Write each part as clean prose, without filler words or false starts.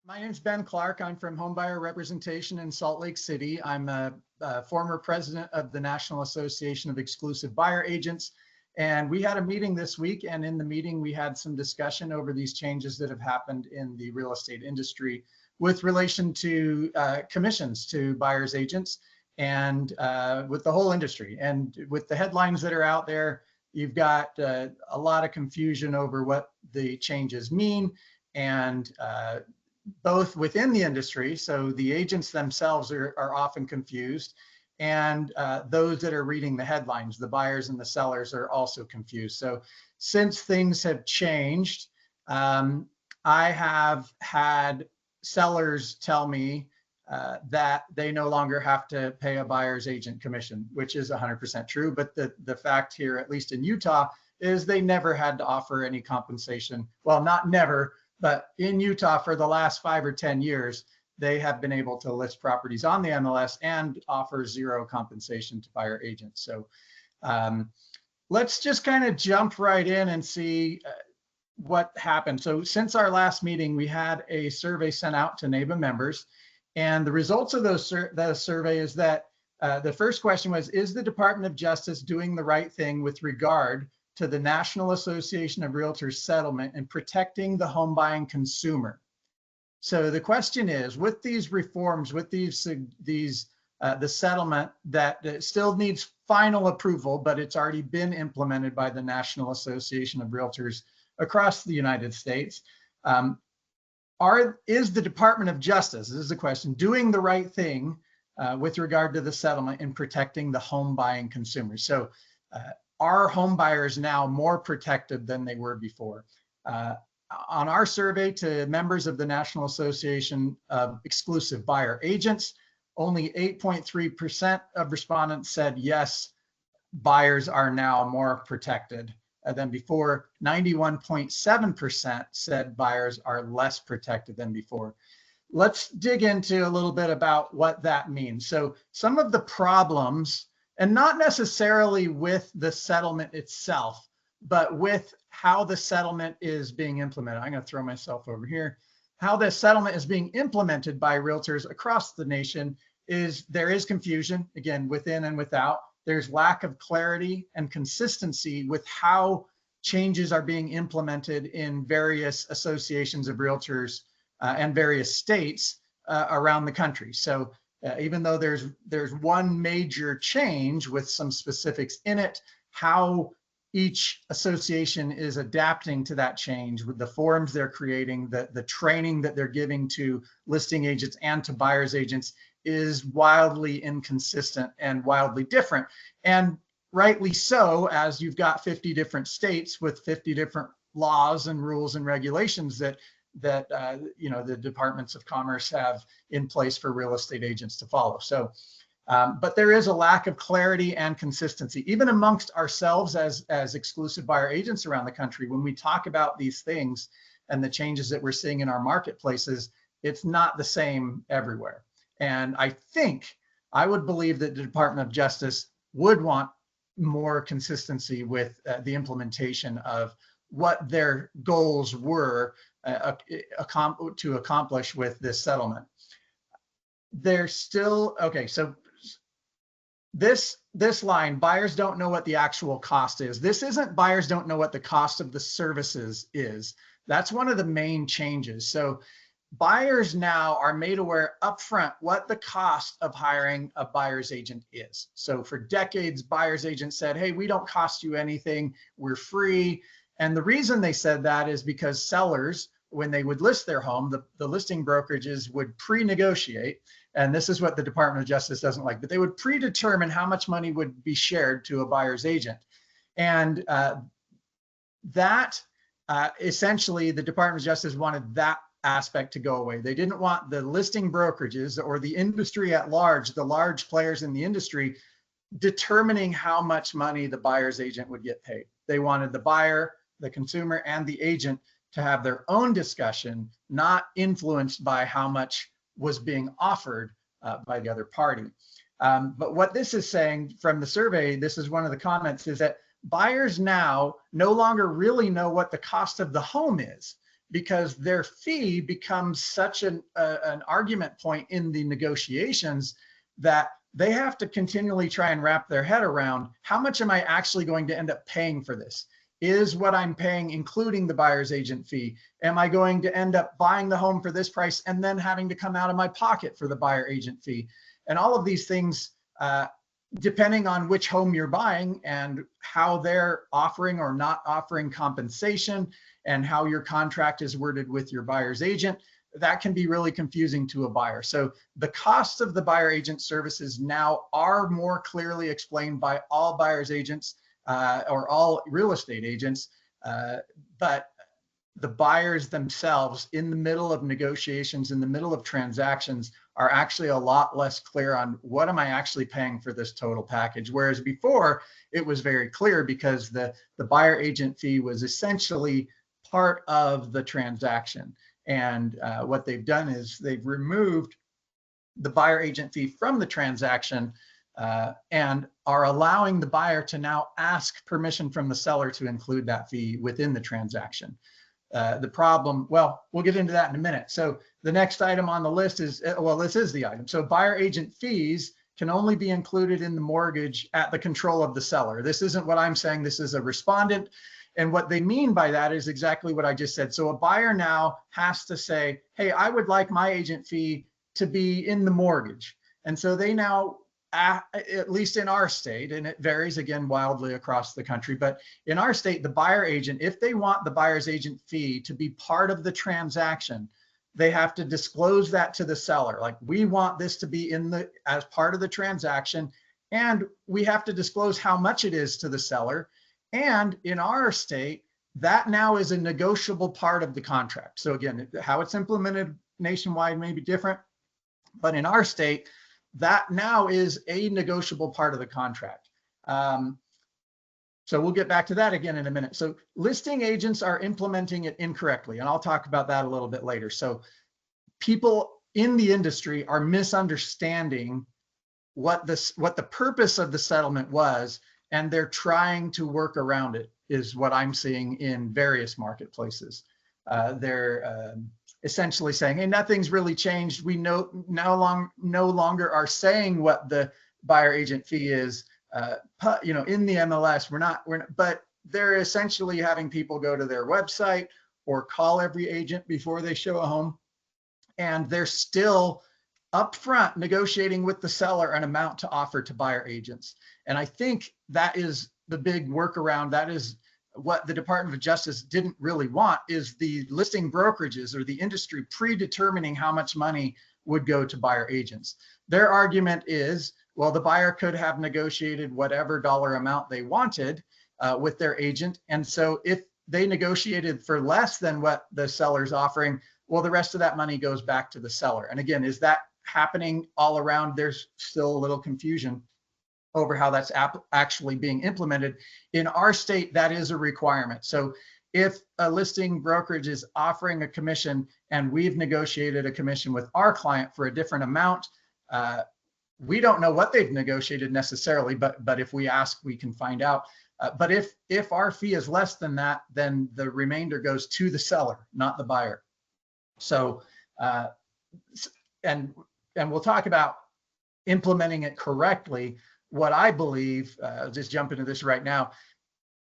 My name's Ben Clark. I'm from Homebuyer Representation in Salt Lake City. I'm a former president of the National Association of Exclusive Buyer Agents. And we had a meeting this week, and in the meeting, we had some discussion over these changes that have happened in the real estate industry with relation to commissions to buyers agents and with the whole industry. And with the headlines that are out there, you've got a lot of confusion over what the changes mean, and both within the industry, so the agents themselves are often confused, and those that are reading the headlines, the buyers and the sellers, are also confused. So since things have changed, I have had sellers tell me that they no longer have to pay a buyer's agent commission, which is 100% true. But the fact here, at least in Utah, is they never had to offer any compensation. Well, not never, but in Utah for the last 5 or 10 years, they have been able to list properties on the MLS and offer zero compensation to buyer agents. So let's just kind of jump right in and see what happened. So since our last meeting, we had a survey sent out to NABA members. And the results of that survey is that the first question was, is the Department of Justice doing the right thing with regard to the National Association of Realtors settlement and protecting the home buying consumer? So the question is, with these reforms, with the settlement that still needs final approval, but it's already been implemented by the National Association of Realtors across the United States, is the Department of Justice, this is the question, doing the right thing with regard to the settlement in protecting the home buying consumers? So are home buyers now more protected than they were before? On our survey to members of the National Association of Exclusive Buyer Agents, only 8.3% of respondents said yes, buyers are now more protected than before. 91.7% said buyers are less protected than before. Let's dig into a little bit about what that means. So some of the problems, and not necessarily with the settlement itself, but with how the settlement is being implemented. I'm going to throw myself over here. How the settlement is being implemented by realtors across the nation is there is confusion, again, within and without. There's lack of clarity and consistency with how changes are being implemented in various associations of realtors and various states around the country. So even though there's one major change with some specifics in it, how each association is adapting to that change with the forums they're creating, the training that they're giving to listing agents and to buyers agents is wildly inconsistent and wildly different. And rightly so, as you've got 50 different states with 50 different laws and rules and regulations that the departments of commerce have in place for real estate agents to follow. So, but there is a lack of clarity and consistency, even amongst ourselves as exclusive buyer agents around the country. When we talk about these things and the changes that we're seeing in our marketplaces, it's not the same everywhere. And I would believe that the Department of Justice would want more consistency with the implementation of what their goals were to accomplish with this settlement. They're still, okay, so this line, buyers don't know what the actual cost is. This isn't buyers don't know what the cost of the services is. That's one of the main changes. So buyers now are made aware upfront what the cost of hiring a buyer's agent is. So for decades, buyer's agents said, hey, we don't cost you anything, we're free. And the reason they said that is because sellers, when they would list their home, the listing brokerages would pre-negotiate, and this is what the Department of Justice doesn't like, but they would predetermine how much money would be shared to a buyer's agent. And essentially the Department of Justice wanted that aspect to go away. They didn't want the listing brokerages or the industry at large, the large players in the industry, determining how much money the buyer's agent would get paid. They wanted the buyer, the consumer, and the agent to have their own discussion, not influenced by how much was being offered by the other party. But what this is saying from the survey, this is one of the comments, is that buyers now no longer really know what the cost of the home is, because their fee becomes such an argument point in the negotiations that they have to continually try and wrap their head around, how much am I actually going to end up paying for this? Is what I'm paying including the buyer's agent fee? Am I going to end up buying the home for this price and then having to come out of my pocket for the buyer agent fee? And all of these things, depending on which home you're buying and how they're offering or not offering compensation and how your contract is worded with your buyer's agent, that can be really confusing to a buyer. So the costs of the buyer agent services now are more clearly explained by all buyer's agents or all real estate agents, but the buyers themselves in the middle of negotiations, in the middle of transactions, are actually a lot less clear on what am I actually paying for this total package. Whereas before it was very clear because the buyer agent fee was essentially part of the transaction. And what they've done is they've removed the buyer agent fee from the transaction and are allowing the buyer to now ask permission from the seller to include that fee within the transaction. The problem, well, we'll get into that in a minute. So the next item on the list is, well, this is the item. So buyer agent fees can only be included in the mortgage at the control of the seller. This isn't what I'm saying. This is a respondent. And what they mean by that is exactly what I just said. So a buyer now has to say, hey, I would like my agent fee to be in the mortgage. And so they now, at least in our state, and it varies again wildly across the country, but in our state, the buyer agent, if they want the buyer's agent fee to be part of the transaction, they have to disclose that to the seller. Like, we want this to be as part of the transaction, and we have to disclose how much it is to the seller. And in our state, that now is a negotiable part of the contract. So again, how it's implemented nationwide may be different, but in our state, that now is a negotiable part of the contract. So we'll get back to that again in a minute. So listing agents are implementing it incorrectly, and I'll talk about that a little bit later. So people in the industry are misunderstanding what the purpose of the settlement was, and they're trying to work around it, is what I'm seeing in various marketplaces. They're essentially saying, hey, nothing's really changed. We no longer are saying what the buyer agent fee is, in the MLS. We're not, but they're essentially having people go to their website or call every agent before they show a home, and they're still upfront negotiating with the seller an amount to offer to buyer agents. And I think that is the big workaround. That is what the Department of Justice didn't really want, is the listing brokerages or the industry predetermining how much money would go to buyer agents. Their argument is, well, the buyer could have negotiated whatever dollar amount they wanted with their agent. And so if they negotiated for less than what the seller's offering, well, the rest of that money goes back to the seller. And again, is that happening all around? There's still a little confusion over how that's actually being implemented. In our state, that is a requirement. So if a listing brokerage is offering a commission and we've negotiated a commission with our client for a different amount, we don't know what they've negotiated necessarily, but if we ask, we can find out. But if our fee is less than that, then the remainder goes to the seller, not the buyer. So, and we'll talk about implementing it correctly. What I believe, I'll just jump into this right now,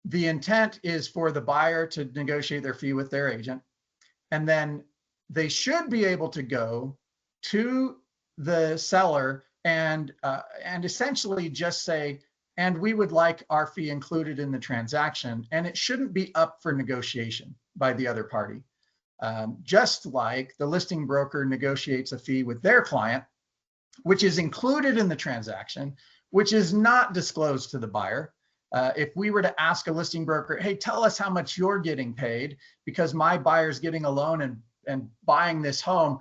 the intent is for the buyer to negotiate their fee with their agent, and then they should be able to go to the seller and essentially just say, and we would like our fee included in the transaction, and it shouldn't be up for negotiation by the other party. Just like the listing broker negotiates a fee with their client, which is included in the transaction, which is not disclosed to the buyer. If we were to ask a listing broker, hey, tell us how much you're getting paid because my buyer's getting a loan and buying this home,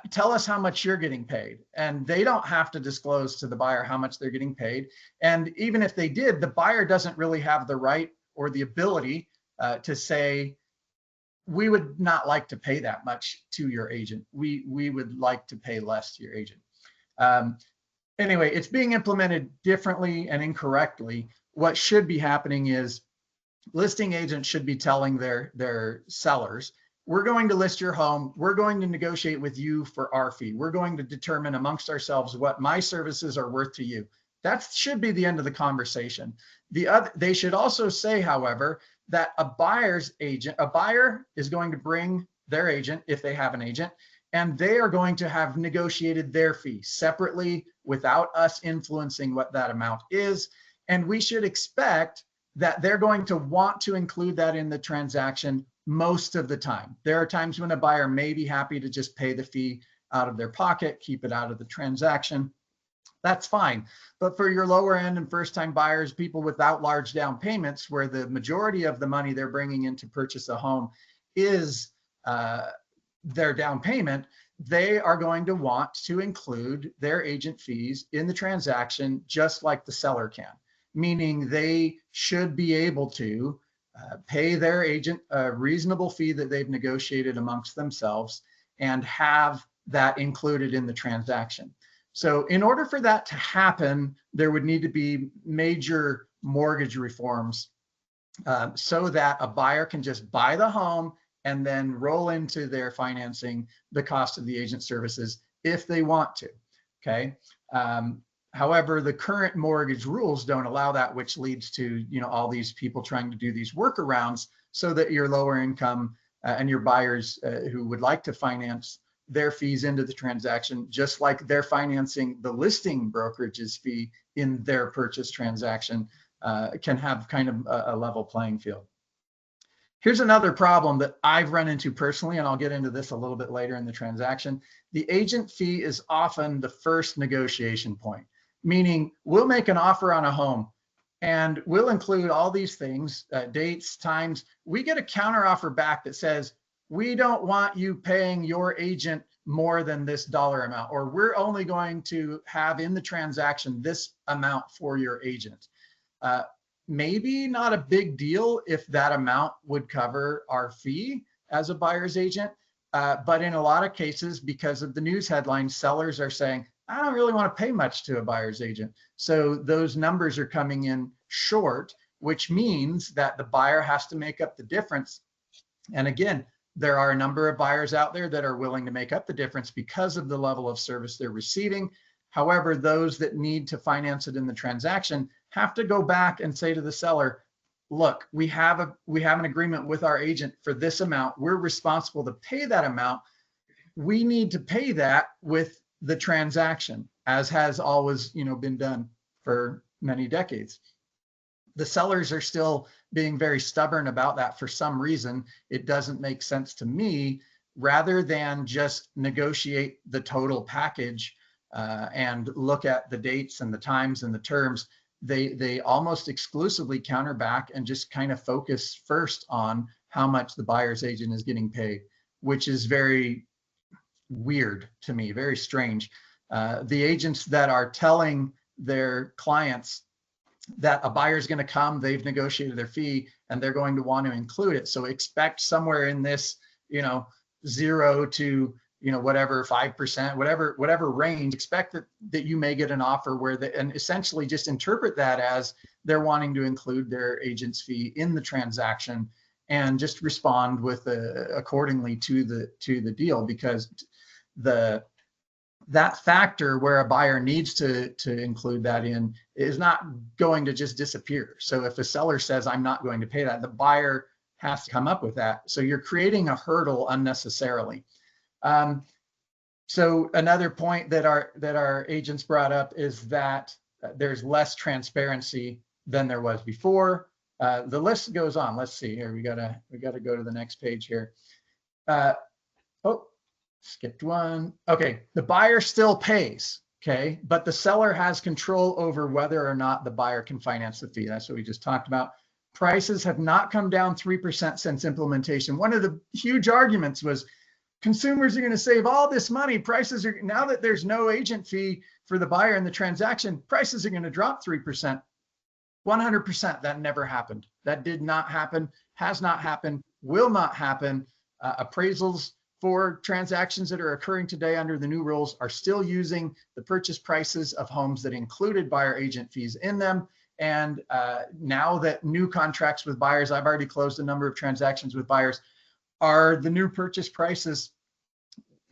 tell us how much you're getting paid. And they don't have to disclose to the buyer how much they're getting paid. And even if they did, the buyer doesn't really have the right or the ability to say, we would not like to pay that much to your agent. We would like to pay less to your agent. Anyway, it's being implemented differently and incorrectly. What should be happening is listing agents should be telling their sellers, we're going to list your home. We're going to negotiate with you for our fee. We're going to determine amongst ourselves what my services are worth to you. That should be the end of the conversation. They should also say, however, that a buyer is going to bring their agent, if they have an agent, and they are going to have negotiated their fee separately without us influencing what that amount is. And we should expect that they're going to want to include that in the transaction most of the time. There are times when a buyer may be happy to just pay the fee out of their pocket, keep it out of the transaction. That's fine. But for your lower end and first time buyers, people without large down payments, where the majority of the money they're bringing in to purchase a home is their down payment, they are going to want to include their agent fees in the transaction, just like the seller can, meaning they should be able to pay their agent a reasonable fee that they've negotiated amongst themselves and have that included in the transaction. So in order for that to happen, there would need to be major mortgage reforms so that a buyer can just buy the home and then roll into their financing the cost of the agent services if they want to, okay? However, the current mortgage rules don't allow that, which leads to all these people trying to do these workarounds so that your lower income and your buyers who would like to finance their fees into the transaction, just like they're financing the listing brokerage's fee in their purchase transaction, can have kind of a level playing field. Here's another problem that I've run into personally, and I'll get into this a little bit later in the transaction. The agent fee is often the first negotiation point, meaning we'll make an offer on a home and we'll include all these things, dates, times. We get a counter offer back that says, we don't want you paying your agent more than this dollar amount, or we're only going to have in the transaction this amount for your agent. Maybe not a big deal if that amount would cover our fee as a buyer's agent. But in a lot of cases, because of the news headlines, sellers are saying, I don't really want to pay much to a buyer's agent. So those numbers are coming in short, which means that the buyer has to make up the difference. And again, there are a number of buyers out there that are willing to make up the difference because of the level of service they're receiving. However, those that need to finance it in the transaction have to go back and say to the seller, look, we have an agreement with our agent for this amount. We're responsible to pay that amount. We need to pay that with the transaction, as has always been done for many decades. The sellers are still being very stubborn about that for some reason. It doesn't make sense to me. Rather than just negotiate the total package and look at the dates and the times and the terms, they almost exclusively counter back and just kind of focus first on how much the buyer's agent is getting paid, which is very weird to me, very strange. The agents that are telling their clients that a buyer is going to come, they've negotiated their fee, and they're going to want to include it. So expect somewhere in this, 0 to whatever 5%, whatever range. Expect that you may get an offer where and essentially just interpret that as they're wanting to include their agent's fee in the transaction, and just respond with accordingly to the deal, because that factor where a buyer needs to include that in is not going to just disappear. So if a seller says, I'm not going to pay that, the buyer has to come up with that. So you're creating a hurdle unnecessarily. So another point that our agents brought up is that there's less transparency than there was before. The list goes on. Let's see here. We gotta go to the next page here. Skipped one. Okay, the buyer still pays, okay, but the seller has control over whether or not the buyer can finance the fee. That's what we just talked about. Prices have not come down 3% since implementation. One of the huge arguments was consumers are going to save all this money. Prices are, now that there's no agent fee for the buyer in the transaction, prices are going to drop 3%. 100%, that never happened. That did not happen, has not happened, will not happen. Appraisals for transactions that are occurring today under the new rules are still using the purchase prices of homes that included buyer agent fees in them. And now that new contracts with buyers, I've already closed a number of transactions with buyers, are the new purchase prices,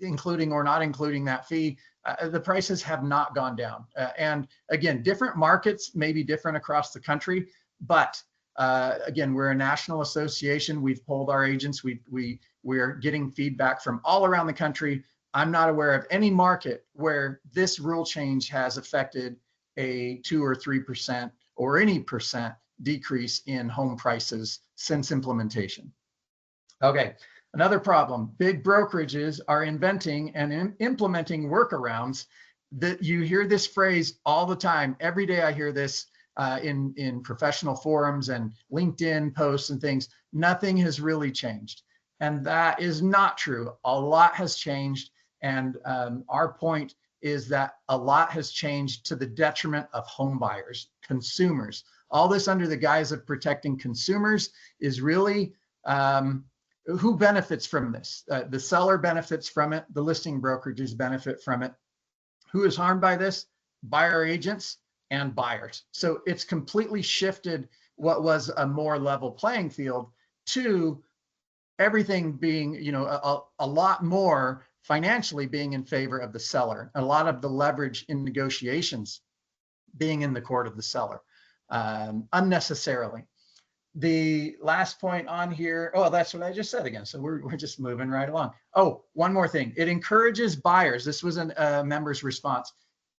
including or not including that fee, the prices have not gone down. And again, different markets may be different across the country, but again, we're a national association. We've polled our agents. We're getting feedback from all around the country. I'm not aware of any market where this rule change has affected a 2 or 3% or any percent decrease in home prices since implementation. Okay, another problem, big brokerages are inventing and implementing workarounds. That you hear this phrase all the time. Every day I hear this in professional forums and LinkedIn posts and things. Nothing has really changed. And that is not true. A lot has changed. And our point is that a lot has changed to the detriment of home buyers, consumers. All this under the guise of protecting consumers is really who benefits from this? The seller benefits from it. The listing brokerages benefit from it. Who is harmed by this? Buyer agents and buyers. So it's completely shifted what was a more level playing field to everything being, a lot more financially being in favor of the seller. A lot of the leverage in negotiations being in the court of the seller unnecessarily. The last point on here, oh, that's what I just said again. So we're just moving right along. Oh, one more thing. It encourages buyers. This was a member's response.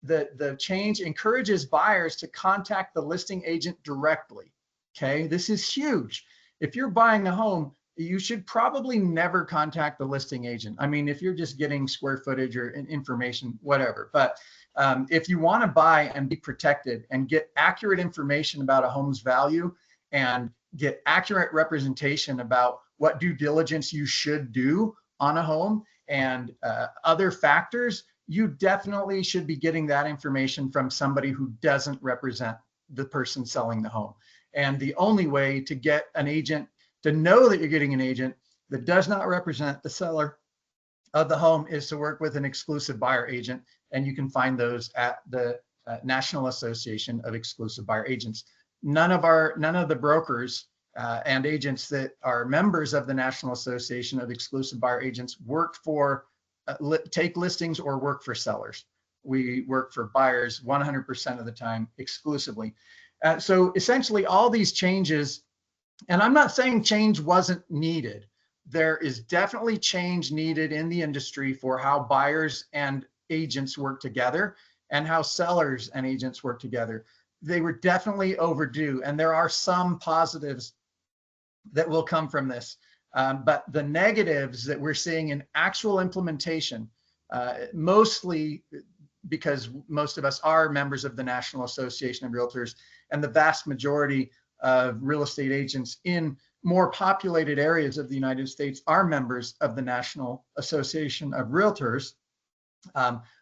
The change encourages buyers to contact the listing agent directly. Okay, this is huge. If you're buying a home, you should probably never contact the listing agent. I mean, if you're just getting square footage or information, whatever. But if you want to buy and be protected and get accurate information about a home's value and get accurate representation about what due diligence you should do on a home and other factors, you definitely should be getting that information from somebody who doesn't represent the person selling the home. And the only way to get an agent to know that you're getting an agent that does not represent the seller of the home is to work with an exclusive buyer agent. And you can find those at the National Association of Exclusive Buyer Agents. None of the brokers and agents that are members of the National Association of Exclusive Buyer Agents work for, take listings or work for sellers. We work for buyers 100% of the time exclusively. So essentially all these changes, and I'm not saying change wasn't needed. There is definitely change needed in the industry for how buyers and agents work together and how sellers and agents work together. They were definitely overdue, and there are some positives that will come from this. But the negatives that we're seeing in actual implementation, mostly because most of us are members of the National Association of Realtors, and the vast majority of real estate agents in more populated areas of the United States are members of the National Association of Realtors.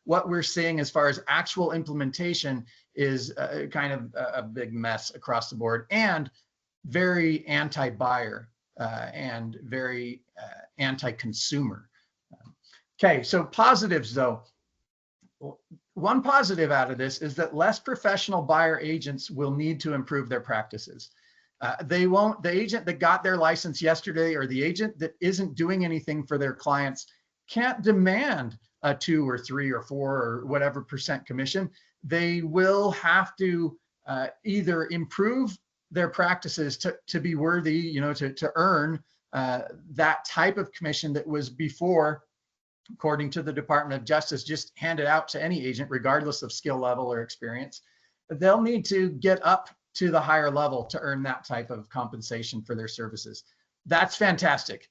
What we're seeing as far as actual implementation is kind of a big mess across the board and very anti-buyer and very anti-consumer. Okay, so positives though. One positive out of this is that less professional buyer agents will need to improve their practices. The agent that got their license yesterday or the agent that isn't doing anything for their clients can't demand a 2 or 3 or 4 or whatever percent commission. They will have to either improve their practices to be worthy, to earn that type of commission that was before, according to the Department of Justice, just handed out to any agent, regardless of skill level or experience. They'll need to get up to the higher level to earn that type of compensation for their services. That's fantastic.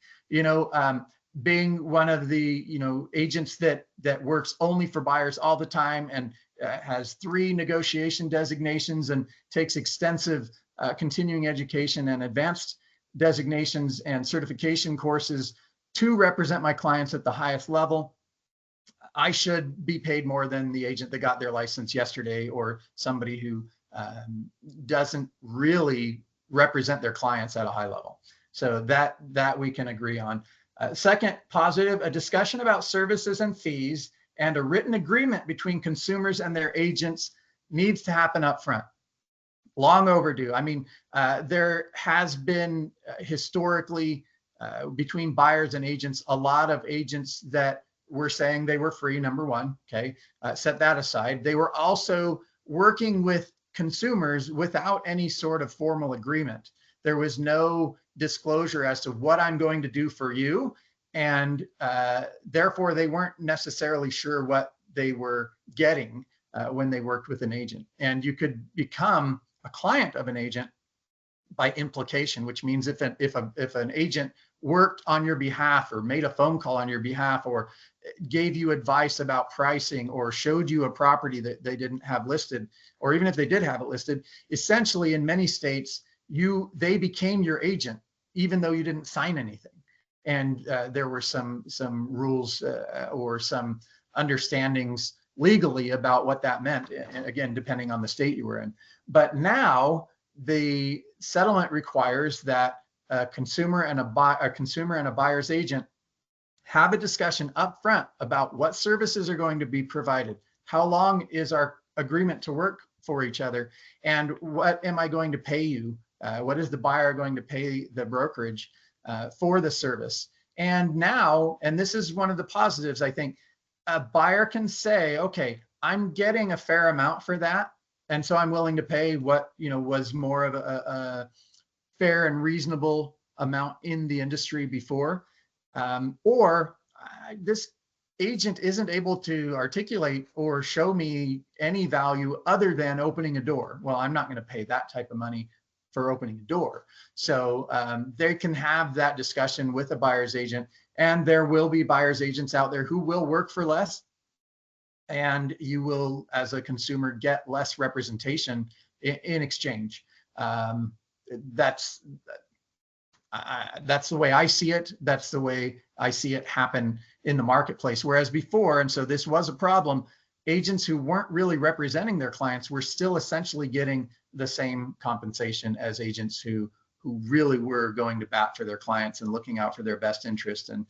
Being one of the agents that works only for buyers all the time and has 3 negotiation designations and takes extensive continuing education and advanced designations and certification courses to represent my clients at the highest level, I should be paid more than the agent that got their license yesterday or somebody who doesn't really represent their clients at a high level. So that we can agree on. Second positive, a discussion about services and fees and a written agreement between consumers and their agents needs to happen up front. Long overdue. I mean, there has been historically between buyers and agents, a lot of agents that were saying they were free, number one, okay, set that aside. They were also working with consumers without any sort of formal agreement. There was no disclosure as to what I'm going to do for you. And therefore, they weren't necessarily sure what they were getting when they worked with an agent. And you could become a client of an agent by implication, which means if an agent worked on your behalf or made a phone call on your behalf or gave you advice about pricing or showed you a property that they didn't have listed, or even if they did have it listed, essentially in many states, they became your agent, even though you didn't sign anything. And there were some rules or some understandings legally about what that meant, and again, depending on the state you were in. But now the settlement requires that a consumer and a buyer's agent have a discussion up front about what services are going to be provided, how long is our agreement to work for each other, and what am I going to pay you? What is the buyer going to pay the brokerage for the service? And now, and this is one of the positives, I think, a buyer can say, okay, I'm getting a fair amount for that, and so I'm willing to pay what was more of a fair and reasonable amount in the industry before, or this agent isn't able to articulate or show me any value other than opening a door. Well, I'm not going to pay that type of money for opening a door. So they can have that discussion with a buyer's agent, and there will be buyer's agents out there who will work for less, and you will, as a consumer, get less representation in exchange. That's the way I see it. That's the way I see it happen in the marketplace. Whereas before, and so this was a problem, agents who weren't really representing their clients were still essentially getting the same compensation as agents who really were going to bat for their clients and looking out for their best interest and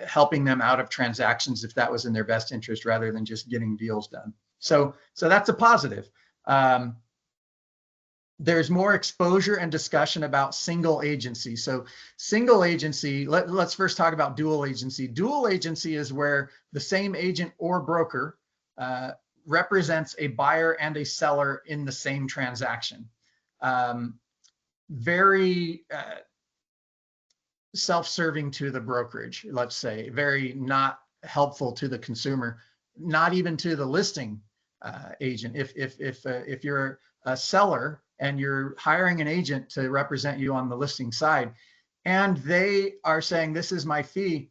helping them out of transactions if that was in their best interest, rather than just getting deals done. So that's a positive. There's more exposure and discussion about single agency. So single agency, let's first talk about dual agency. Dual agency is where the same agent or broker represents a buyer and a seller in the same transaction. Very self-serving to the brokerage, let's say, very not helpful to the consumer, not even to the listing agent. If you're a seller and you're hiring an agent to represent you on the listing side, and they are saying, this is my fee,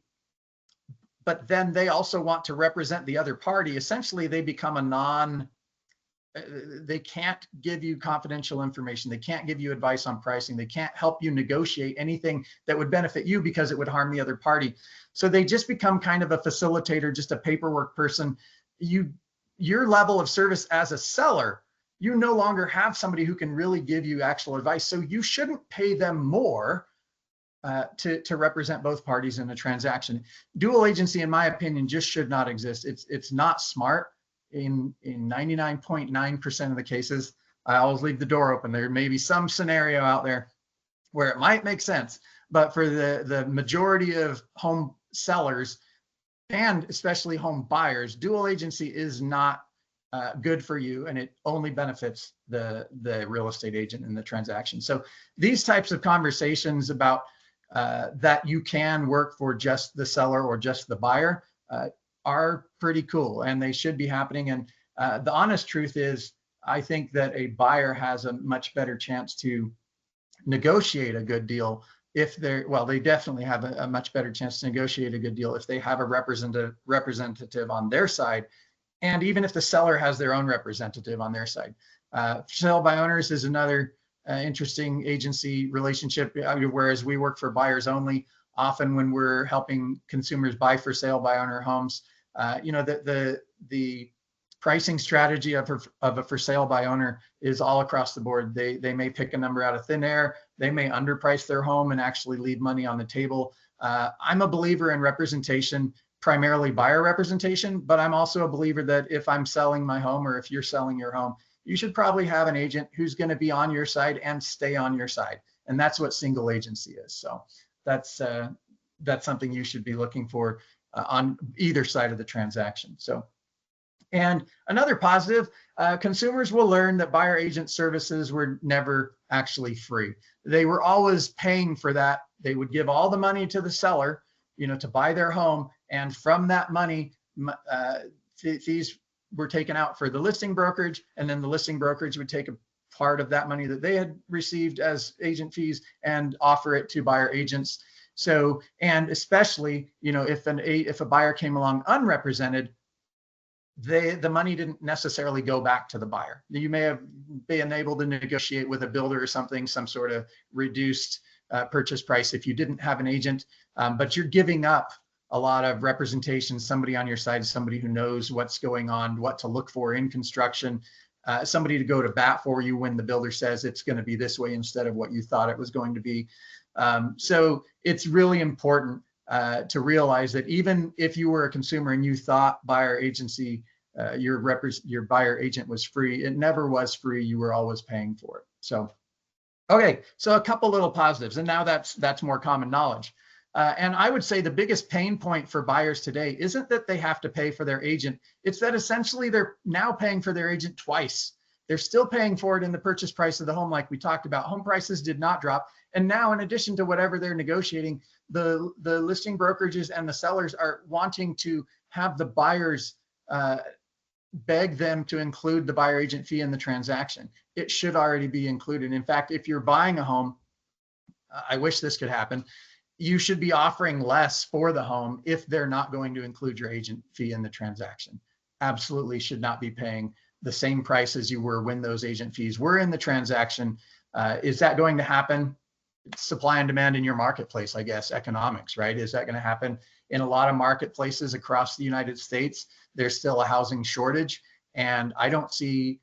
but then they also want to represent the other party, essentially they become they can't give you confidential information. They can't give you advice on pricing. They can't help you negotiate anything that would benefit you because it would harm the other party. So they just become kind of a facilitator, just a paperwork person. Your level of service as a seller, you no longer have somebody who can really give you actual advice. So you shouldn't pay them more to represent both parties in a transaction. Dual agency, in my opinion, just should not exist. It's not smart. In 99.9% of the cases, I always leave the door open. There may be some scenario out there where it might make sense, but for the majority of home sellers, and especially home buyers, dual agency is not good for you, and it only benefits the real estate agent in the transaction. So these types of conversations about that you can work for just the seller or just the buyer are pretty cool, and they should be happening. And the honest truth is, I think that a buyer has a much better chance to negotiate a good deal if they definitely have a much better chance to negotiate a good deal if they have a representative on their side, and even if the seller has their own representative on their side. For sale by owners is another interesting agency relationship, whereas we work for buyers only. Often when we're helping consumers buy for sale by owner homes, the pricing strategy of a for sale by owner is all across the board. They may pick a number out of thin air. They may underprice their home and actually leave money on the table. I'm a believer in representation, primarily buyer representation, but I'm also a believer that if I'm selling my home, or if you're selling your home, you should probably have an agent who's going to be on your side and stay on your side. And that's what single agency is. So that's something you should be looking for on either side of the transaction. So, and another positive, consumers will learn that buyer agent services were never actually free. They were always paying for that. They would give all the money to the seller, to buy their home, and from that money, fees were taken out for the listing brokerage, and then the listing brokerage would take a part of that money that they had received as agent fees and offer it to buyer agents. So, and especially, if a buyer came along unrepresented, the money didn't necessarily go back to the buyer. You may have been able to negotiate with a builder or something, some sort of reduced purchase price if you didn't have an agent, but you're giving up a lot of representation, somebody on your side, somebody who knows what's going on, what to look for in construction, somebody to go to bat for you when the builder says it's going to be this way instead of what you thought it was going to be. So it's really important to realize that even if you were a consumer and you thought buyer agency, your buyer agent was free, it never was free. You were always paying for it. So, okay, so a couple little positives, and now that's more common knowledge. And I would say the biggest pain point for buyers today isn't that they have to pay for their agent. It's that essentially they're now paying for their agent twice. They're still paying for it in the purchase price of the home, like we talked about. Home prices did not drop. And now, in addition to whatever they're negotiating, the listing brokerages and the sellers are wanting to have the buyers beg them to include the buyer agent fee in the transaction. It should already be included. In fact, if you're buying a home, I wish this could happen, you should be offering less for the home if they're not going to include your agent fee in the transaction. Absolutely should not be paying the same price as you were when those agent fees were in the transaction. Is that going to happen? Supply and demand in your marketplace, I guess, economics, right? Is that going to happen in a lot of marketplaces across the United States? There's still a housing shortage, and I don't see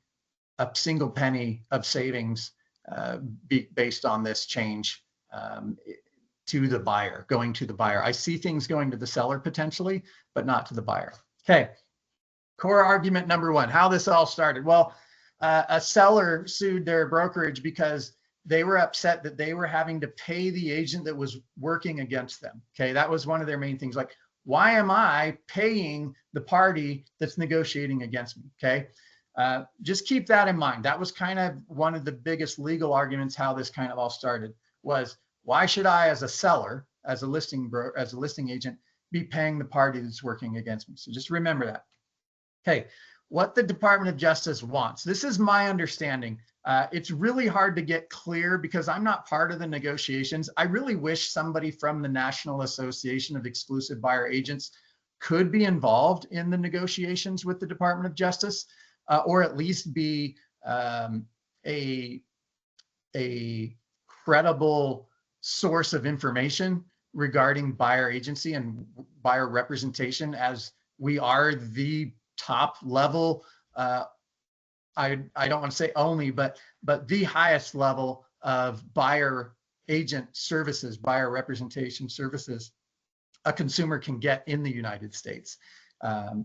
a single penny of savings based on this change to the buyer, going to the buyer. I see things going to the seller potentially, but not to the buyer. Okay, core argument number one, how this all started. Well, a seller sued their brokerage because they were upset that they were having to pay the agent that was working against them. Okay, that was one of their main things. Like, why am I paying the party that's negotiating against me? Okay, just keep that in mind. That was kind of one of the biggest legal arguments. How this kind of all started was, why should I, as a seller, as a listing agent, be paying the party that's working against me? So just remember that. Okay, what the Department of Justice wants. This is my understanding. It's really hard to get clear because I'm not part of the negotiations. I really wish somebody from the National Association of Exclusive Buyer Agents could be involved in the negotiations with the Department of Justice, or at least be a credible source of information regarding buyer agency and buyer representation, as we are the top level, I don't want to say only, but the highest level of buyer agent services, buyer representation services a consumer can get in the United States. But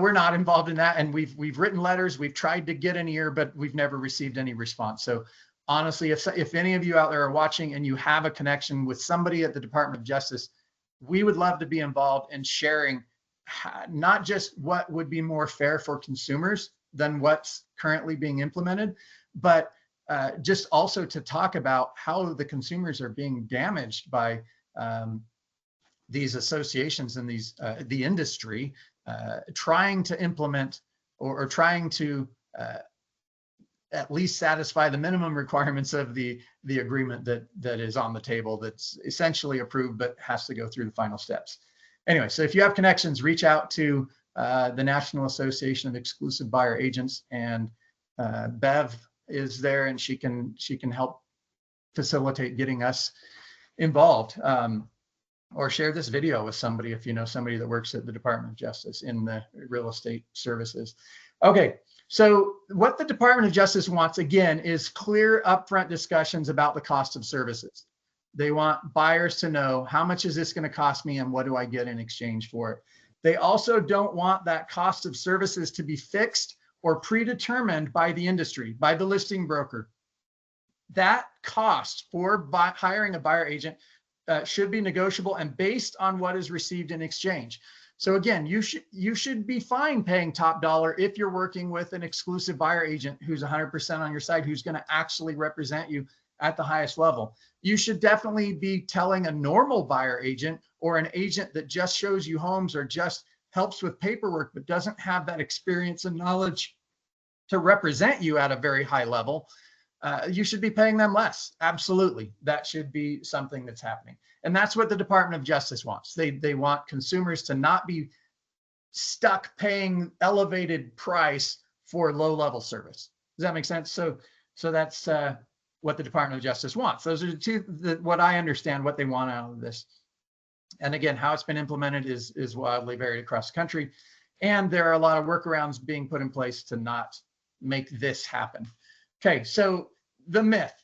we're not involved in that, and we've written letters, we've tried to get an ear, but we've never received any response. So honestly, if any of you out there are watching and you have a connection with somebody at the Department of Justice, we would love to be involved in sharing not just what would be more fair for consumers than what's currently being implemented, but just also to talk about how the consumers are being damaged by these associations and the industry trying to implement or trying to at least satisfy the minimum requirements of the agreement that is on the table, that's essentially approved but has to go through the final steps. Anyway, so if you have connections, reach out to the National Association of Exclusive Buyer Agents, and Bev is there, and she can help facilitate getting us involved. Or share this video with somebody if you know somebody that works at the Department of Justice in the real estate services. Okay, so what the Department of Justice wants, again, is clear upfront discussions about the cost of services. They want buyers to know, how much is this going to cost me and what do I get in exchange for it? They also don't want that cost of services to be fixed or predetermined by the industry, by the listing broker. that cost for hiring a buyer agent should be negotiable and based on what is received in exchange. So again, you should be fine paying top dollar if you're working with an exclusive buyer agent who's 100% on your side, who's going to actually represent you at the highest level. You should definitely be telling a normal buyer agent or an agent that just shows you homes or just helps with paperwork, but doesn't have that experience and knowledge to represent you at a very high level. You should be paying them less. Absolutely. That should be something that's happening. And that's what the Department of Justice wants. They want consumers to not be stuck paying elevated price for low-level service. Does that make sense? So that's what the Department of Justice wants. Those are the two, what I understand, what they want out of this. And again, how it's been implemented is wildly varied across the country. And there are a lot of workarounds being put in place to not make this happen. Okay, so the myth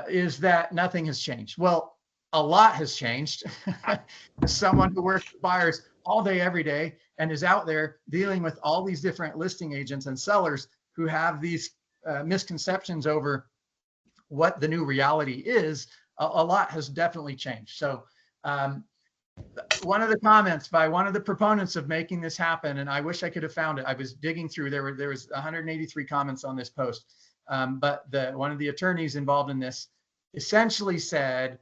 is that nothing has changed. Well, a lot has changed. As someone who works with buyers all day, every day, and is out there dealing with all these different listing agents and sellers who have these misconceptions over what the new reality is, a lot has definitely changed. So one of the comments by one of the proponents of making this happen, and I wish I could have found it. I was digging through, there was 183 comments on this post. But one of the attorneys involved in this essentially said,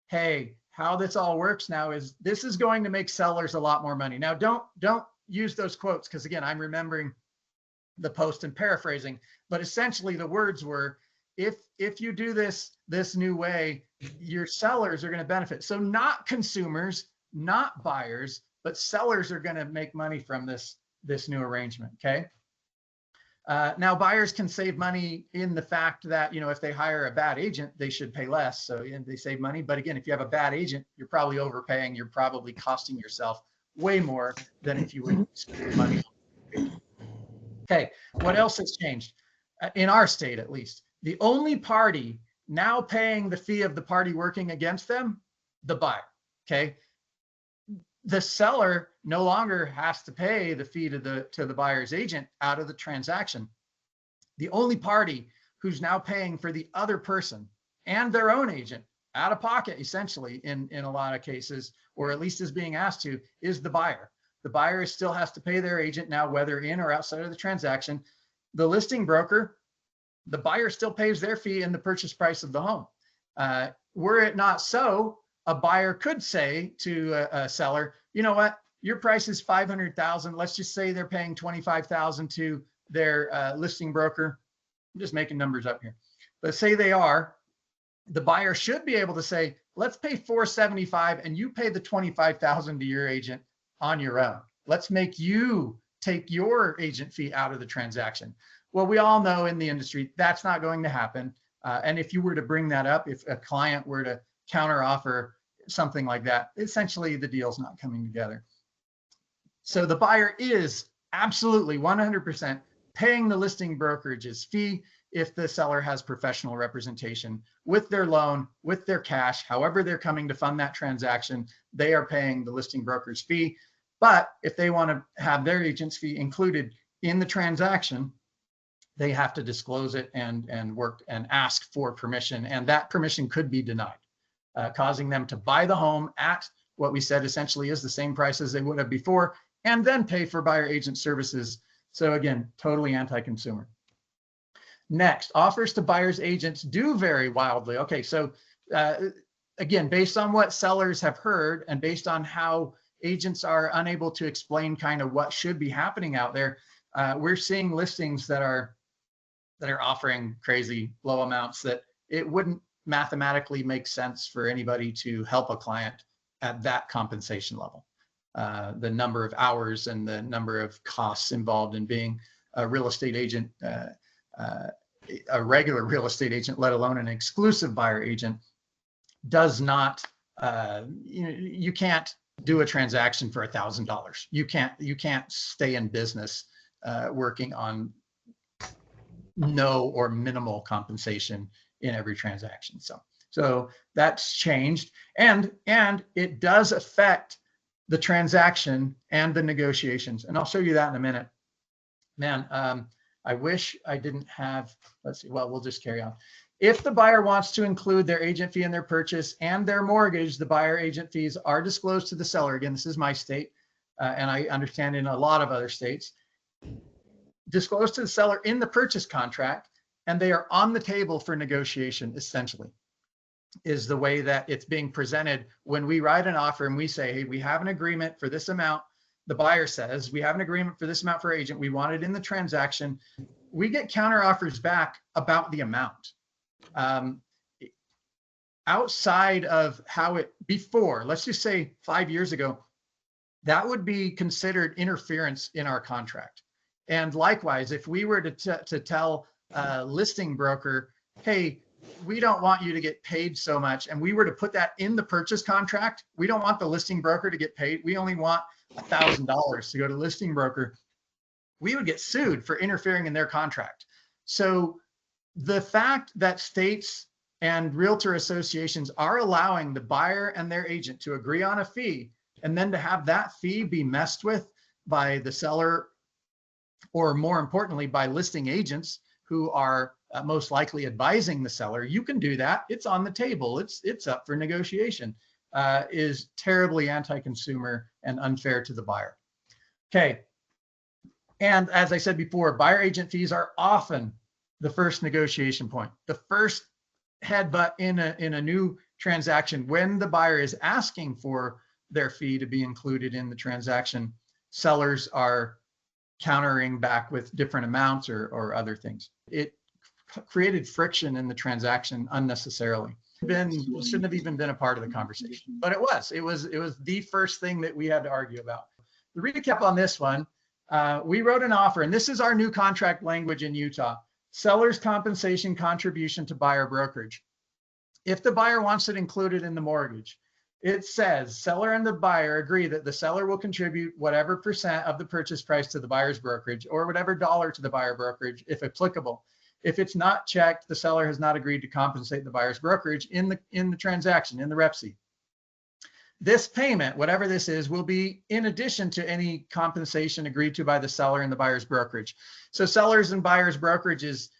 hey, how this all works now is this is going to make sellers a lot more money. Now, don't use those quotes, because again, I'm remembering the post and paraphrasing, but essentially the words were, if you do this new way, your sellers are going to benefit. So not consumers, not buyers, but sellers are going to make money from this new arrangement. Okay. Now, buyers can save money in the fact that, if they hire a bad agent, they should pay less. So they save money. But again, if you have a bad agent, you're probably overpaying. You're probably costing yourself way more than if you would spend money. Okay, what else has changed? In our state, at least, the only party now paying the fee of the party working against them, the buyer. Okay. The seller no longer has to pay the fee to the buyer's agent out of the transaction. The only party who's now paying for the other person and their own agent out of pocket, essentially, in a lot of cases, or at least is being asked to, is the buyer. The buyer still has to pay their agent now, whether in or outside of the transaction. The listing broker, the buyer still pays their fee in the purchase price of the home. Were it not so, a buyer could say to a seller, you know what, your price is $500,000. Let's just say they're paying $25,000 to their listing broker. I'm just making numbers up here. But say they are, the buyer should be able to say, let's pay $475,000 and you pay the $25,000 to your agent on your own. Let's make you take your agent fee out of the transaction. Well, we all know in the industry, that's not going to happen. And if you were to bring that up, if a client were to counter offer something like that, essentially the deal's not coming together. So the buyer is absolutely 100% paying the listing brokerage's fee if the seller has professional representation with their loan, with their cash, however they're coming to fund that transaction, they are paying the listing broker's fee. But if they want to have their agent's fee included in the transaction, they have to disclose it and work and ask for permission, and that permission could be denied, causing them to buy the home at what we said essentially is the same price as they would have before, and then pay for buyer agent services. So again, totally anti-consumer. Next, offers to buyers agents do vary wildly. Okay, so again, based on what sellers have heard and based on how agents are unable to explain kind of what should be happening out there, we're seeing listings that are offering crazy low amounts that it wouldn't mathematically make sense for anybody to help a client at that compensation level. The number of hours and the number of costs involved in being a real estate agent, a regular real estate agent, let alone an exclusive buyer agent, does not, you can't do a transaction for $1,000. You can't stay in business working on no or minimal compensation in every transaction. So that's changed, and it does affect the transaction and the negotiations. And I'll show you that in a minute. Man, I wish I didn't have, let's see, well, we'll just carry on. If the buyer wants to include their agent fee in their purchase and their mortgage, the buyer agent fees are disclosed to the seller. Again, this is my state, and I understand in a lot of other states. Disclosed to the seller in the purchase contract, and they are on the table for negotiation, essentially, is the way that it's being presented when we write an offer and we say, hey, we have an agreement for this amount. The buyer says, we have an agreement for this amount for agent. We want it in the transaction. We get counter offers back about the amount. Outside of how it before, let's just say 5 years ago, that would be considered interference in our contract. And likewise, if we were to tell a listing broker, hey, we don't want you to get paid so much, and we were to put that in the purchase contract, we don't want the listing broker to get paid. We only want $1,000 to go to listing broker. We would get sued for interfering in their contract. So the fact that states and realtor associations are allowing the buyer and their agent to agree on a fee, and then to have that fee be messed with by the seller, or more importantly, by listing agents who are most likely advising the seller, you can do that. It's on the table. It's up for negotiation, is terribly anti-consumer and unfair to the buyer. Okay. And as I said before, buyer agent fees are often the first negotiation point. The first headbutt in a new transaction, when the buyer is asking for their fee to be included in the transaction, sellers are countering back with different amounts or other things. It created friction in the transaction unnecessarily. Shouldn't have even been a part of the conversation, but it was the first thing that we had to argue about. The recap on this one, we wrote an offer, and this is our new contract language in Utah: seller's compensation contribution to buyer brokerage. If the buyer wants it included in the mortgage, it says seller and the buyer agree that the seller will contribute whatever % of the purchase price to the buyer's brokerage, or whatever dollar to the buyer brokerage, if applicable. If it's not checked, the seller has not agreed to compensate the buyer's brokerage in the transaction, in the rep sheet. This payment, whatever this is, will be in addition to any compensation agreed to by the seller and the buyer's brokerage. So sellers and buyers brokerages,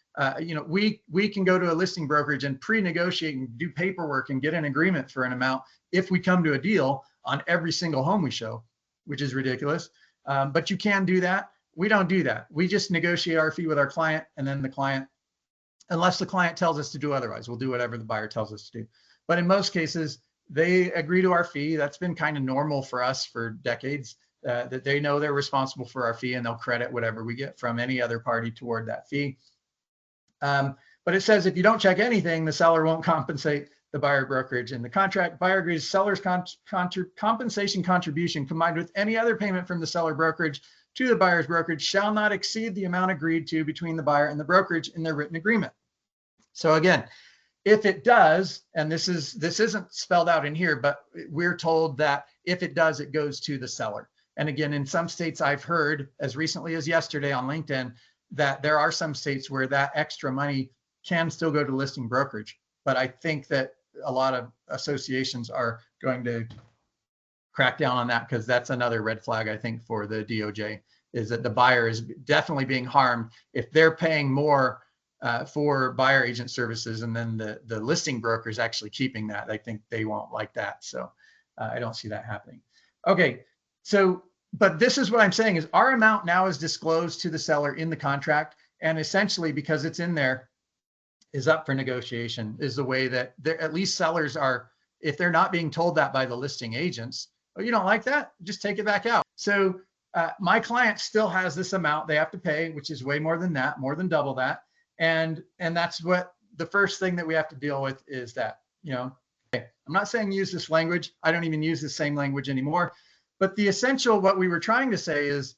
we can go to a listing brokerage and pre-negotiate and do paperwork and get an agreement for an amount if we come to a deal on every single home we show, which is ridiculous. But you can do that. We don't do that. We just negotiate our fee with our client, and then the client, unless the client tells us to do otherwise, we'll do whatever the buyer tells us to do. But in most cases, they agree to our fee. That's been kind of normal for us for decades, that they know they're responsible for our fee, and they'll credit whatever we get from any other party toward that fee. But it says if you don't check anything, the seller won't compensate the buyer brokerage. In the contract, buyer agrees seller's compensation contribution combined with any other payment from the seller brokerage to the buyer's brokerage shall not exceed the amount agreed to between the buyer and the brokerage in their written agreement. So again, if it does, and this isn't spelled out in here, but we're told that if it does, it goes to the seller. And again, in some states, I've heard as recently as yesterday on LinkedIn that there are some states where that extra money can still go to listing brokerage. But I think that a lot of associations are going to crack down on that, because that's another red flag, I think, for the DOJ, is that the buyer is definitely being harmed if they're paying more for buyer agent services, and then the listing broker is actually keeping that. I think they won't like that. So I don't see that happening. Okay, so, but this is what I'm saying is our amount now is disclosed to the seller in the contract, and essentially because it's in there is up for negotiation, is the way that at least sellers are, if they're not being told that by the listing agents, oh, you don't like that, just take it back out. So my client still has this amount they have to pay, which is way more than that, more than double that. And that's what the first thing that we have to deal with is that, I'm not saying use this language. I don't even use the same language anymore. But the essential, what we were trying to say is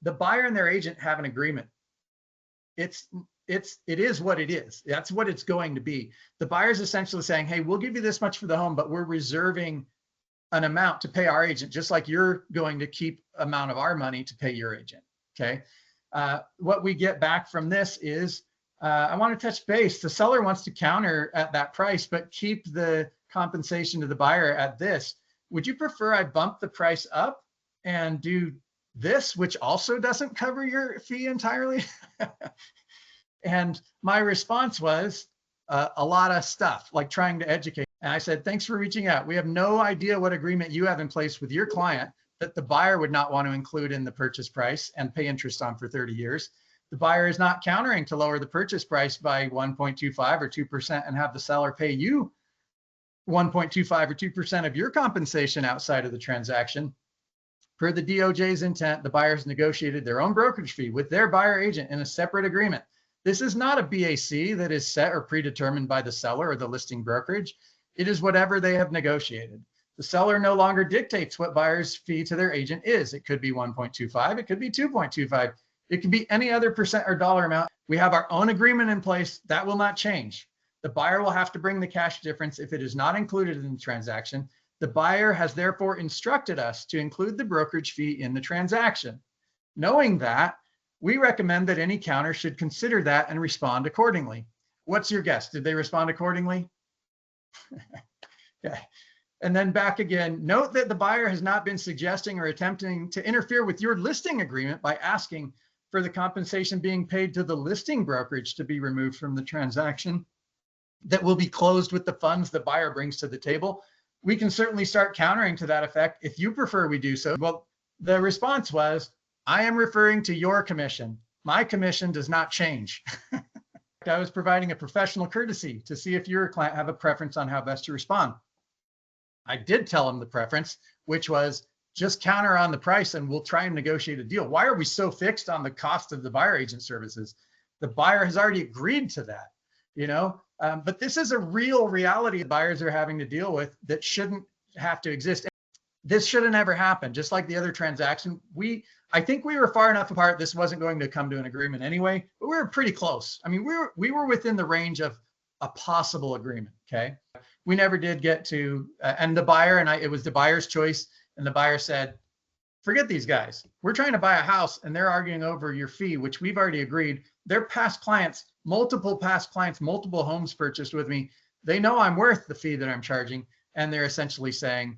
the buyer and their agent have an agreement. It is what it is. That's what it's going to be. The buyer's essentially saying, hey, we'll give you this much for the home, but we're reserving an amount to pay our agent, just like you're going to keep amount of our money to pay your agent. Okay. What we get back from this is, I want to touch base. The seller wants to counter at that price, but keep the compensation to the buyer at this. Would you prefer I bump the price up and do this, which also doesn't cover your fee entirely? And my response was, a lot of stuff, like trying to educate. And I said, thanks for reaching out. We have no idea what agreement you have in place with your client that the buyer would not want to include in the purchase price and pay interest on for 30 years. The buyer is not countering to lower the purchase price by 1.25 or 2% and have the seller pay you 1.25 or 2% of your compensation outside of the transaction. Per the DOJ's intent, the buyers negotiated their own brokerage fee with their buyer agent in a separate agreement. This is not a BAC that is set or predetermined by the seller or the listing brokerage. It is whatever they have negotiated. The seller no longer dictates what buyer's fee to their agent is. It could be 1.25, it could be 2.25, it could be any other percent or dollar amount. We have our own agreement in place. That will not change. The buyer will have to bring the cash difference if it is not included in the transaction. The buyer has therefore instructed us to include the brokerage fee in the transaction. Knowing that, we recommend that any counter should consider that and respond accordingly. What's your guess? Did they respond accordingly? Okay. And then back again, note that the buyer has not been suggesting or attempting to interfere with your listing agreement by asking for the compensation being paid to the listing brokerage to be removed from the transaction that will be closed with the funds the buyer brings to the table. We can certainly start countering to that effect if you prefer we do so. Well, the response was, I am referring to your commission. My commission does not change. I was providing a professional courtesy to see if your client have a preference on how best to respond. I did tell him the preference, which was just counter on the price and we'll try and negotiate a deal. Why are we so fixed on the cost of the buyer agent services? The buyer has already agreed to that, you know, but this is a real reality buyers are having to deal with that shouldn't have to exist. This should have never happened. Just like the other transaction, I think we were far enough apart. This wasn't going to come to an agreement anyway, but we were pretty close. I mean, we were within the range of a possible agreement. Okay. We never did get to, and the buyer it was the buyer's choice. And the buyer said, forget these guys. We're trying to buy a house and they're arguing over your fee, which we've already agreed. They're past clients, multiple homes purchased with me. They know I'm worth the fee that I'm charging. And they're essentially saying,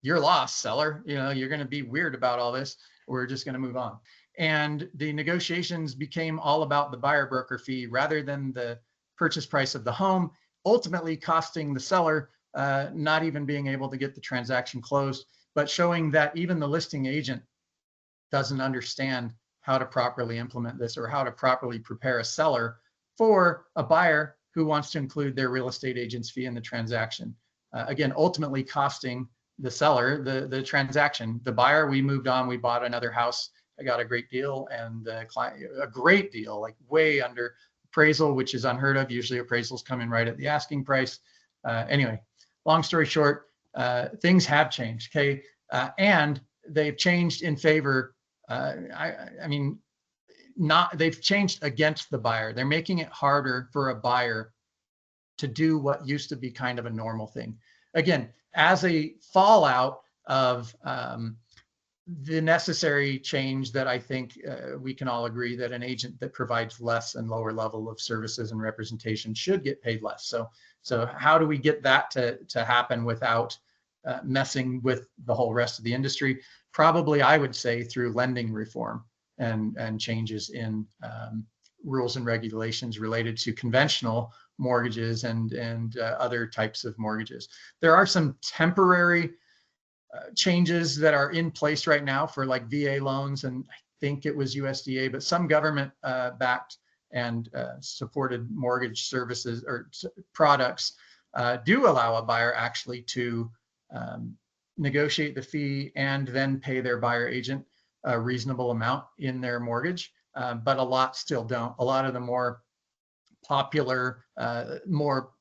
you're lost, seller. You know, you're going to be weird about all this. We're just going to move on. And the negotiations became all about the buyer broker fee rather than the purchase price of the home, ultimately costing the seller not even being able to get the transaction closed, but showing that even the listing agent doesn't understand how to properly implement this or how to properly prepare a seller for a buyer who wants to include their real estate agent's fee in the transaction. Again, ultimately costing the seller the transaction. The buyer, we moved on, we bought another house. I got a great deal, and the client, a great deal, like way under appraisal, which is unheard of. Usually appraisals come in right at the asking price. Anyway, long story short, things have changed, okay? And they've changed in favor, I mean, they've changed against the buyer. They're making it harder for a buyer to do what used to be kind of a normal thing. Again, as a fallout of the necessary change that I think we can all agree that an agent that provides less and lower level of services and representation should get paid less. So how do we get that to happen without messing with the whole rest of the industry? Probably, I would say, through lending reform and changes in rules and regulations related to conventional mortgages and other types of mortgages. There are some temporary changes that are in place right now for like VA loans, and I think it was USDA, but some government backed and supported mortgage services or products do allow a buyer actually to negotiate the fee and then pay their buyer agent a reasonable amount in their mortgage, but a lot still don't. A lot of the more popular, more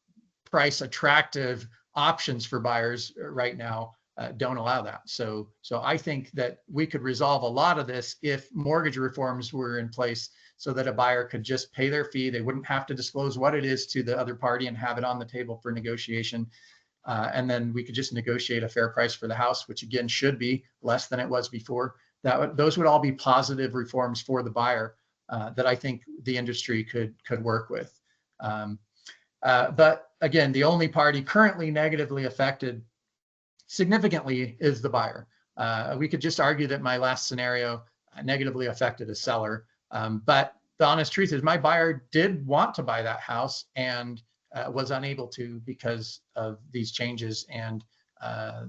price attractive options for buyers right now don't allow that. So I think that we could resolve a lot of this if mortgage reforms were in place so that a buyer could just pay their fee. They wouldn't have to disclose what it is to the other party and have it on the table for negotiation. And then we could just negotiate a fair price for the house, which again should be less than it was before. Those would all be positive reforms for the buyer that I think the industry could work with. But again, the only party currently negatively affected significantly is the buyer. We could just argue that my last scenario negatively affected a seller, but the honest truth is my buyer did want to buy that house and was unable to because of these changes and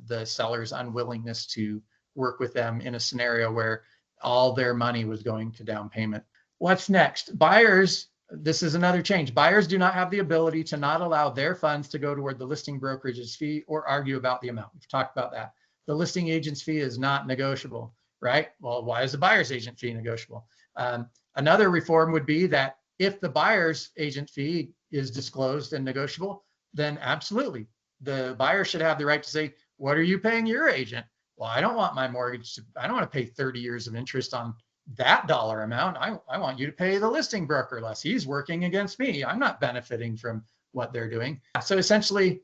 the seller's unwillingness to work with them in a scenario where all their money was going to down payment. What's next? Buyers, this is another change. Buyers do not have the ability to not allow their funds to go toward the listing brokerage's fee or argue about the amount. We've talked about that. The listing agent's fee is not negotiable, right? Well, why is the buyer's agent fee negotiable? Another reform would be that if the buyer's agent fee is disclosed and negotiable, then absolutely, the buyer should have the right to say, what are you paying your agent? Well, I don't want my mortgage I don't want to pay 30 years of interest on that dollar amount. I want you to pay the listing broker less. He's working against me. I'm not benefiting from what they're doing. So essentially,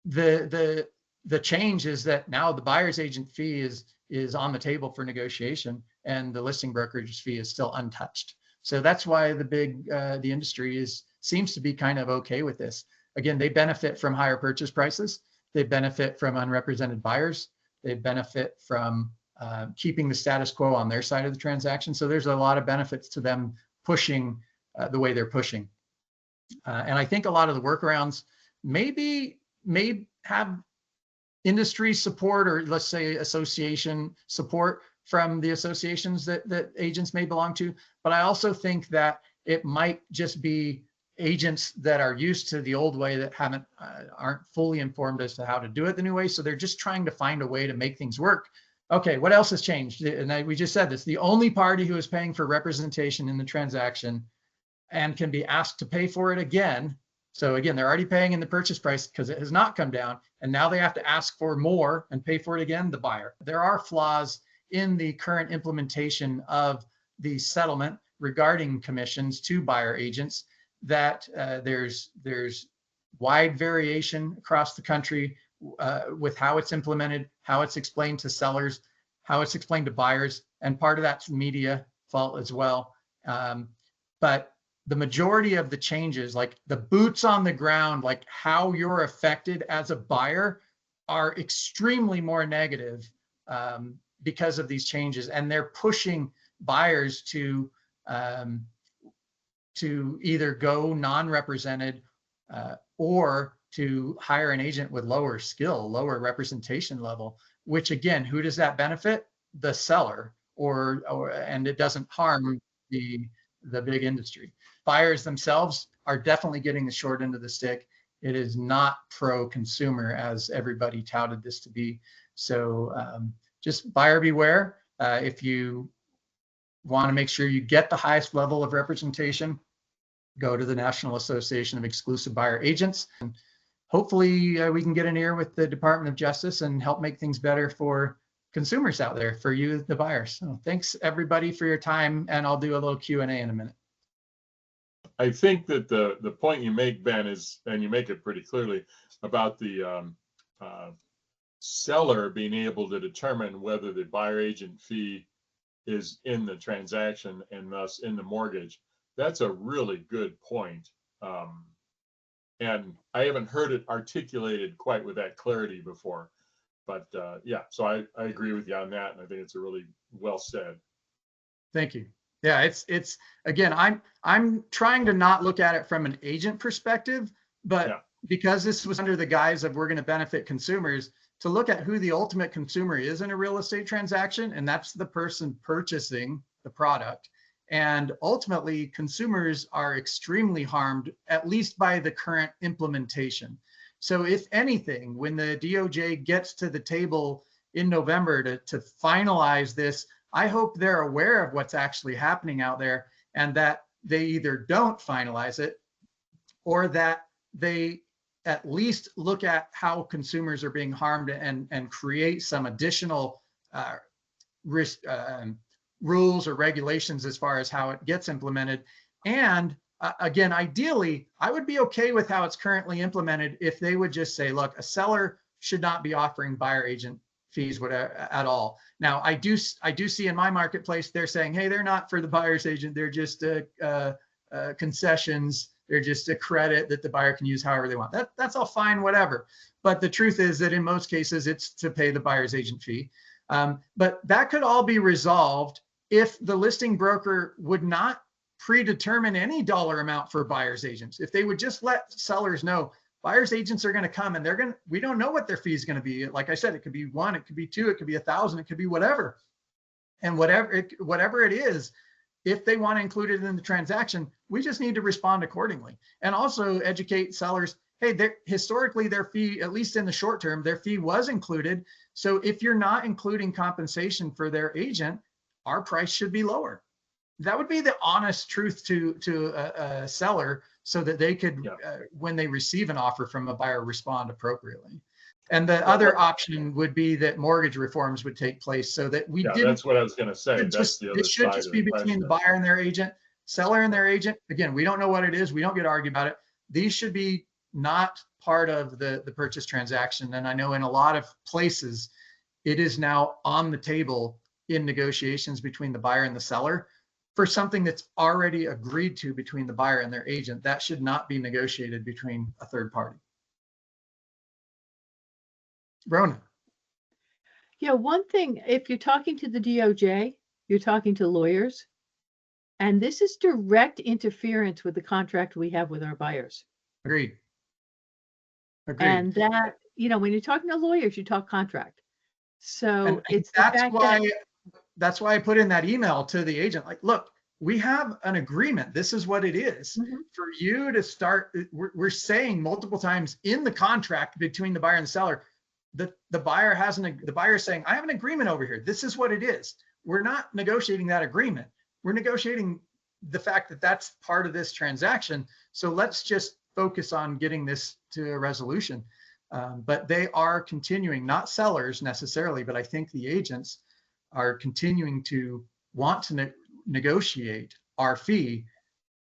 the change is that now the buyer's agent fee is on the table for negotiation, and the listing brokerage fee is still untouched. So that's why the industry seems to be kind of okay with this. Again, they benefit from higher purchase prices. They benefit from unrepresented buyers. They benefit from keeping the status quo on their side of the transaction. So there's a lot of benefits to them pushing the way they're pushing. And I think a lot of the workarounds may have industry support, or let's say association support from the associations that agents may belong to. But I also think that it might just be agents that are used to the old way that aren't fully informed as to how to do it the new way. So they're just trying to find a way to make things work. Okay, what else has changed? And we just said this, the only party who is paying for representation in the transaction and can be asked to pay for it again. So again, they're already paying in the purchase price because it has not come down. And now they have to ask for more and pay for it again, the buyer. There are flaws in the current implementation of the settlement regarding commissions to buyer agents, that there's wide variation across the country with how it's implemented, how it's explained to sellers, how it's explained to buyers, and part of that's media fault as well. But the majority of the changes, like the boots on the ground, like how you're affected as a buyer, are extremely more negative because of these changes, and they're pushing buyers to either go non-represented or to hire an agent with lower skill, lower representation level, which again, who does that benefit? The seller, and it doesn't harm the big industry. Buyers themselves are definitely getting the short end of the stick. It is not pro-consumer as everybody touted this to be. So just buyer beware. If you want to make sure you get the highest level of representation, go to the National Association of Exclusive Buyer Agents. And hopefully we can get an ear with the Department of Justice and help make things better for consumers out there, for you, the buyers. So thanks everybody for your time, and I'll do a little Q&A in a minute. I think that the point you make, Ben, is, and you make it pretty clearly, about the seller being able to determine whether the buyer agent fee is in the transaction and thus in the mortgage. That's a really good point. And I haven't heard it articulated quite with that clarity before. But yeah, so I agree with you on that, and I think it's a really well said. Thank you. Yeah, it's again, I'm trying to not look at it from an agent perspective, but yeah, because this was under the guise of we're going to benefit consumers, to look at who the ultimate consumer is in a real estate transaction, and that's the person purchasing the product. And ultimately, consumers are extremely harmed, at least by the current implementation. So if anything, when the DOJ gets to the table in November to finalize this, I hope they're aware of what's actually happening out there, and that they either don't finalize it, or that they at least look at how consumers are being harmed and create some additional rules or regulations as far as how it gets implemented. And again, ideally, I would be okay with how it's currently implemented if they would just say, look, a seller should not be offering buyer agent fees at all. Now, I do see in my marketplace, they're saying, hey, they're not for the buyer's agent. They're just concessions. They're just a credit that the buyer can use however they want. That's all fine, whatever. But the truth is that in most cases, it's to pay the buyer's agent fee. But that could all be resolved if the listing broker would not predetermine any dollar amount for buyer's agents. If they would just let sellers know, buyer's agents are going to come and we don't know what their fee is going to be. Like I said, it could be 1, it could be 2, it could be 1,000, it could be whatever. And whatever it is, if they want to include it in the transaction, we just need to respond accordingly. And also educate sellers, hey, historically their fee, at least in the short term, their fee was included. So if you're not including compensation for their agent, our price should be lower. That would be the honest truth to a seller, so that they could, when they receive an offer from a buyer, respond appropriately. And the other option would be that mortgage reforms would take place, so that we didn't. That's what I was going to say. That's the other it should side just of be the between the question. buyer and their agent, seller and their agent. Again, we don't know what it is. We don't get to argue about it. These should be not part of the purchase transaction. And I know in a lot of places, it is now on the table in negotiations between the buyer and the seller for something that's already agreed to between the buyer and their agent. That should not be negotiated between a third party. Rona. Yeah, one thing, if you're talking to the DOJ, you're talking to lawyers, and this is direct interference with the contract we have with our buyers. Agreed. Agreed. And that, when you're talking to lawyers, you talk contract. So and it's that's why I put in that email to the agent, like, look, we have an agreement. This is what it is. For you to start, we're saying multiple times in the contract between the buyer and the seller, the buyer is saying, I have an agreement over here. This is what it is. We're not negotiating that agreement. We're negotiating the fact that that's part of this transaction. So let's just focus on getting this to a resolution. But they are continuing, not sellers necessarily, but I think the agents are continuing to want to negotiate our fee,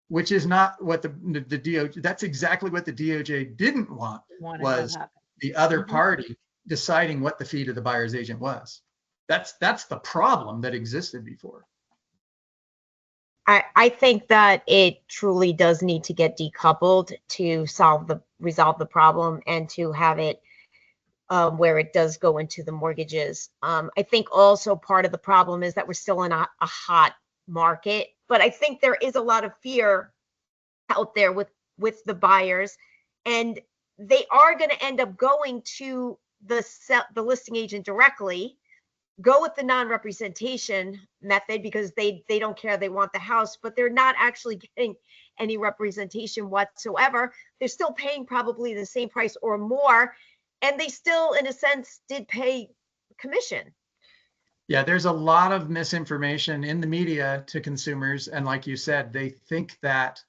which is not what the DOJ, that's exactly what the DOJ didn't want, was the other party deciding what the fee to the buyer's agent was. That's the problem that existed before. I think that it truly does need to get decoupled to resolve the problem, and to have it where it does go into the mortgages. I think also part of the problem is that we're still in a hot market, but I think there is a lot of fear out there with the buyers, and they are going to end up going to the listing agent directly, go with the non-representation method because they don't care, they want the house, but they're not actually getting any representation whatsoever. They're still paying probably the same price or more, and they still, in a sense, did pay commission. Yeah, there's a lot of misinformation in the media to consumers, and like you said, they think that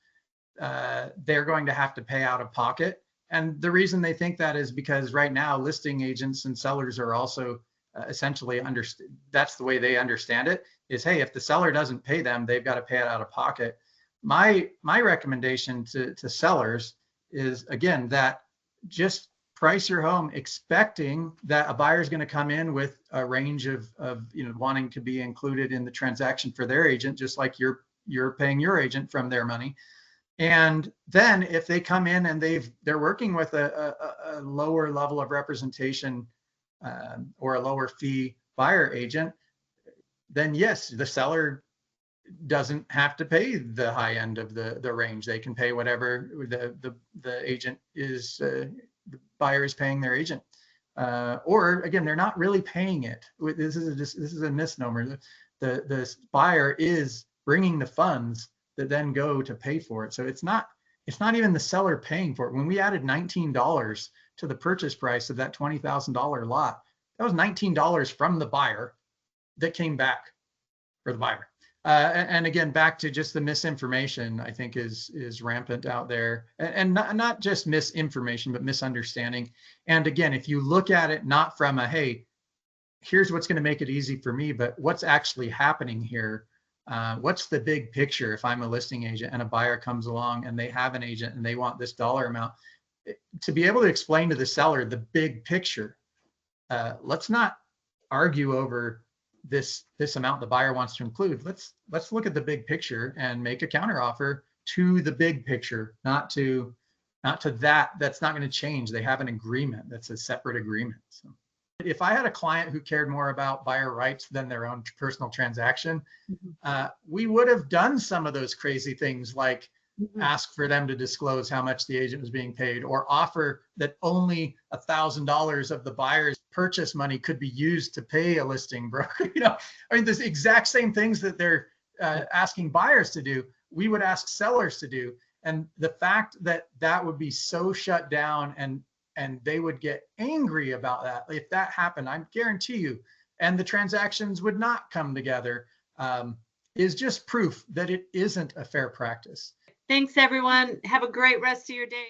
they're going to have to pay out of pocket. And the reason they think that is because right now listing agents and sellers are also essentially that's the way they understand it, is, hey, if the seller doesn't pay them, they've got to pay it out of pocket. My recommendation to sellers is, again, that just price your home expecting that a buyer is going to come in with a range of wanting to be included in the transaction for their agent, just like you're paying your agent from their money. And then if they come in and they're working with a lower level of representation or a lower fee buyer agent, then yes, the seller doesn't have to pay the high end of the range. They can pay whatever the agent is, the buyer is paying their agent. Or again, they're not really paying it. This is a misnomer. The buyer is bringing the funds that then go to pay for it. So it's not even the seller paying for it. When we added $19 to the purchase price of that $20,000 lot, that was $19 from the buyer that came back for the buyer. And again, back to just the misinformation, I think is rampant out there, and not just misinformation, but misunderstanding. And again, if you look at it not from a, hey, here's what's going to make it easy for me, but what's actually happening here. What's the big picture if I'm a listing agent and a buyer comes along and they have an agent and they want this dollar amount, to be able to explain to the seller the big picture. Let's not argue over this amount the buyer wants to include. Let's look at the big picture and make a counteroffer to the big picture, not to that. That's not going to change. They have an agreement. That's a separate agreement. So. If I had a client who cared more about buyer rights than their own personal transaction, we would have done some of those crazy things like ask for them to disclose how much the agent was being paid, or offer that only $1,000 of the buyer's purchase money could be used to pay a listing broker. I mean, the exact same things that they're asking buyers to do, we would ask sellers to do. And the fact that that would be so shut down and they would get angry about that, if that happened, I guarantee you, and the transactions would not come together, is just proof that it isn't a fair practice. Thanks, everyone. Have a great rest of your day.